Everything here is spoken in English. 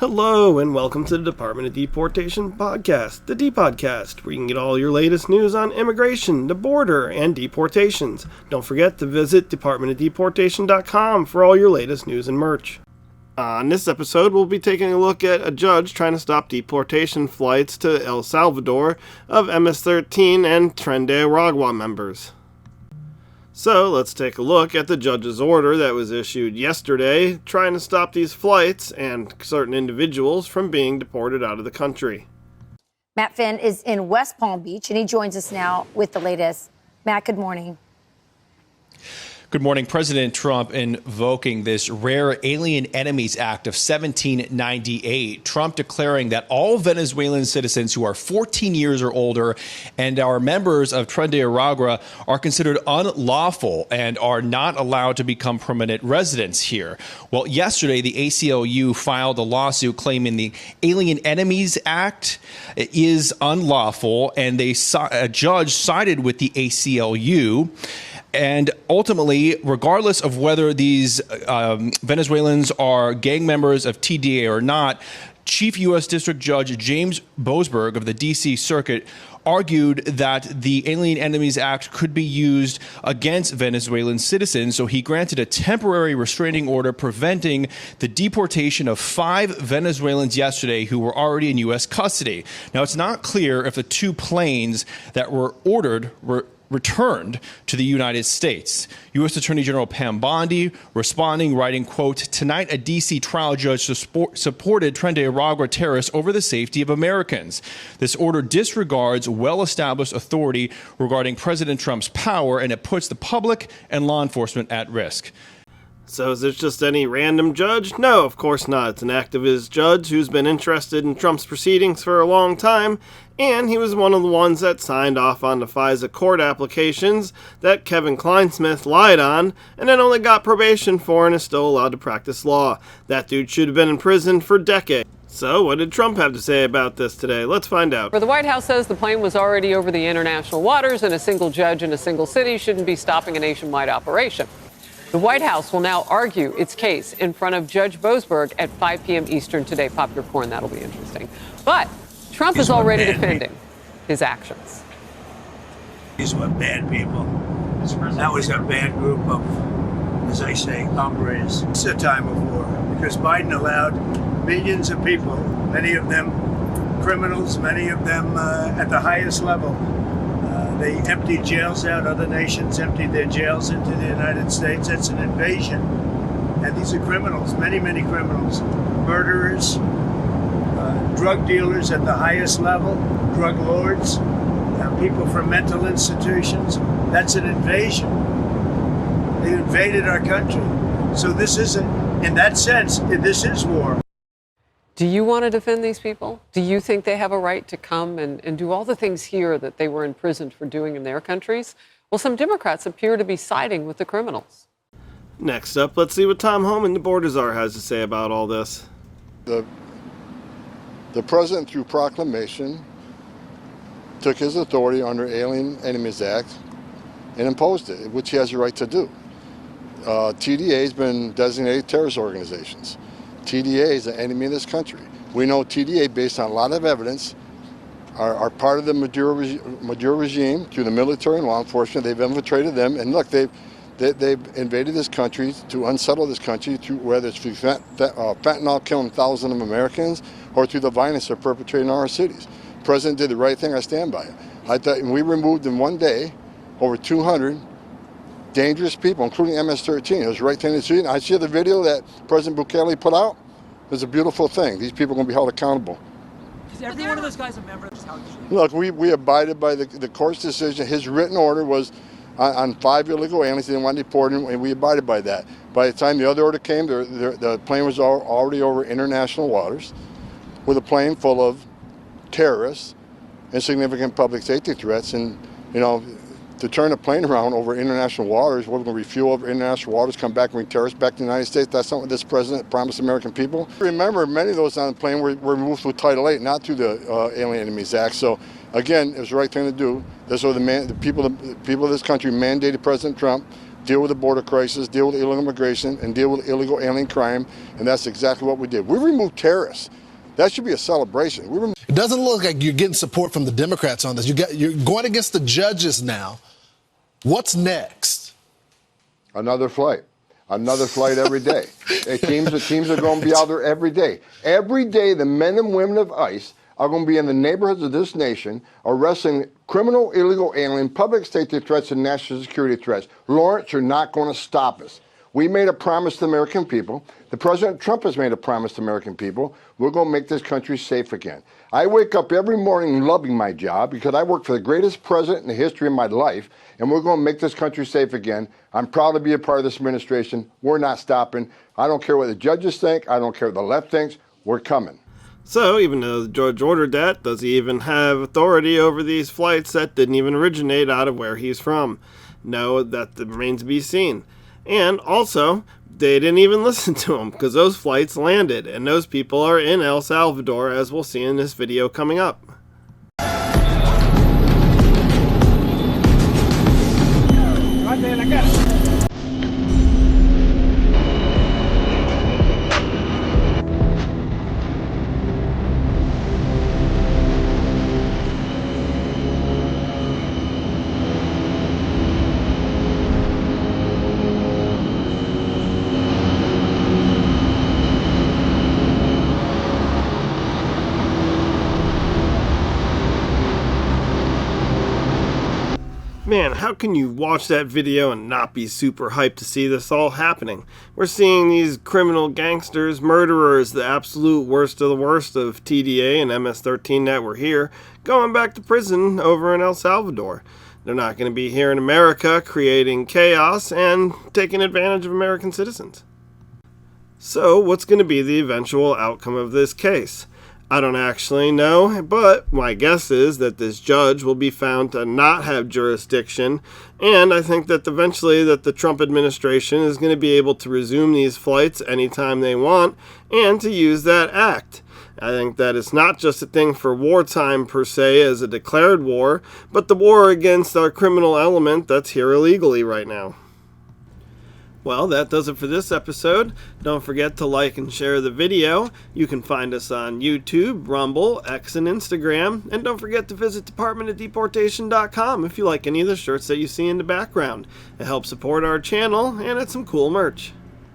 Hello and welcome to the Department of Deportation podcast, the DEPODcast, where you can get all your latest news on immigration, the border, and deportations. Don't forget to visit DepartmentOfDeportation.com for all your latest news and merch. On this episode, we'll be taking a look at a judge trying to stop deportation flights to El Salvador of MS-13 and Tren de Aragua members. So let's take a look at the judge's order that was issued yesterday trying to stop these flights and certain individuals from being deported out of the country. Matt Finn is in West Palm Beach and he joins us now with the latest. Matt, good morning. Good morning. President Trump invoking this Rare Alien Enemies Act of 1798. Trump declaring that all Venezuelan citizens who are 14 years or older and are members of Tren de Aragua are considered unlawful and are not allowed to become permanent residents here. Well, yesterday, the ACLU filed a lawsuit claiming the Alien Enemies Act is unlawful, and a judge sided with the ACLU. And ultimately, regardless of whether these Venezuelans are gang members of TDA or not, Chief U.S. District Judge James Boasberg of the D.C. Circuit argued that the Alien Enemies Act could be used against Venezuelan citizens, so he granted a temporary restraining order preventing the deportation of 5 Venezuelans yesterday who were already in U.S. custody. Now, it's not clear if the 2 planes that were ordered were returned to the United States. U.S. Attorney General Pam Bondi responding, writing, quote, "Tonight, a D.C. trial judge supported Tren de Aragua terrorists over the safety of Americans. This order disregards well-established authority regarding President Trump's power, and it puts the public and law enforcement at risk." So is this just any random judge? No, of course not. It's an activist judge who's been interested in Trump's proceedings for a long time, and he was one of the ones that signed off on the FISA court applications that Kevin Kleinsmith lied on, and then only got probation for and is still allowed to practice law. That dude should have been in prison for decades. So what did Trump have to say about this today? Let's find out. The White House says the plane was already over the international waters, and a single judge in a single city shouldn't be stopping a nationwide operation. The White House will now argue its case in front of Judge Boasberg at 5 p.m. Eastern today. Pop your corn, that'll be interesting. But Trump is already defending his actions. These were bad people. That was a bad group of, as I say, hombres. It's a time of war because Biden allowed millions of people, many of them criminals, many of them at the highest level. They emptied jails out. Other nations emptied their jails into the United States. That's an invasion. And these are criminals, many, many criminals. Murderers, drug dealers at the highest level, drug lords, people from mental institutions. That's an invasion. They invaded our country. So this isn't, in that sense, this is war. Do you want to defend these people? Do you think they have a right to come and do all the things here that they were imprisoned for doing in their countries? Well, some Democrats appear to be siding with the criminals. Next up, let's see what Tom Homan, the Border Czar, has to say about all this. The president, through proclamation, took his authority under Alien Enemies Act and imposed it, which he has a right to do. TDA has been designated terrorist organizations. TDA is an enemy of this country. We know TDA, based on a lot of evidence, are part of the Maduro regime through the military and law enforcement. They've infiltrated them, and look, they've invaded this country to unsettle this country, through whether it's through fentanyl killing thousands of Americans or through the violence they're perpetrating in our cities. The president did the right thing. I stand by it. I thought, and we removed in one day over 200 dangerous people, including MS-13. It was the right thing to do. I see the video that President Bukele put out. It's a beautiful thing. These people are going to be held accountable. Is every one of those guys a member of this house? Look, we abided by the court's decision. His written order was on 5 illegal aliens. They didn't want to deport them, and we abided by that. By the time the other order came, the plane was already over international waters with a plane full of terrorists and significant public safety threats. And, you know, to turn a plane around over international waters, we're going to refuel over international waters, come back and bring terrorists back to the United States. That's not what this president promised American people. Remember, many of those on the plane were removed through Title VIII, not through the Alien Enemies Act. So, again, it was the right thing to do. This was the people of this country mandated President Trump deal with the border crisis, deal with illegal immigration, and deal with illegal alien crime, and that's exactly what we did. We removed terrorists. That should be a celebration. It doesn't look like you're getting support from the Democrats on this. You're going against the judges now. What's next? Another flight. Another flight every day. Teams are going to be out there every day. Every day, the men and women of ICE are going to be in the neighborhoods of this nation arresting criminal, illegal alien, public safety threats, and national security threats. Lawrence, you're not going to stop us. We made a promise to the American people. The President Trump has made a promise to the American people. We're going to make this country safe again. I wake up every morning loving my job because I work for the greatest president in the history of my life, and we're going to make this country safe again. I'm proud to be a part of this administration. We're not stopping. I don't care what the judges think. I don't care what the left thinks. We're coming. So, even though the judge ordered that, does he even have authority over these flights that didn't even originate out of where he's from? No, that remains to be seen. And also, they didn't even listen to him because those flights landed, and those people are in El Salvador, as we'll see in this video coming up. Man, how can you watch that video and not be super hyped to see this all happening? We're seeing these criminal gangsters, murderers, the absolute worst of the worst of TDA and MS-13 that were here, going back to prison over in El Salvador. They're not going to be here in America creating chaos and taking advantage of American citizens. So, what's going to be the eventual outcome of this case? I don't actually know, but my guess is that this judge will be found to not have jurisdiction, and I think that eventually that the Trump administration is going to be able to resume these flights anytime they want, and to use that act. I think that it's not just a thing for wartime per se as a declared war, but the war against our criminal element that's here illegally right now. Well, that does it for this episode. Don't forget to like and share the video. You can find us on YouTube, Rumble, X, and Instagram. And don't forget to visit DepartmentOfDeportation.com if you like any of the shirts that you see in the background. It helps support our channel, and it's some cool merch.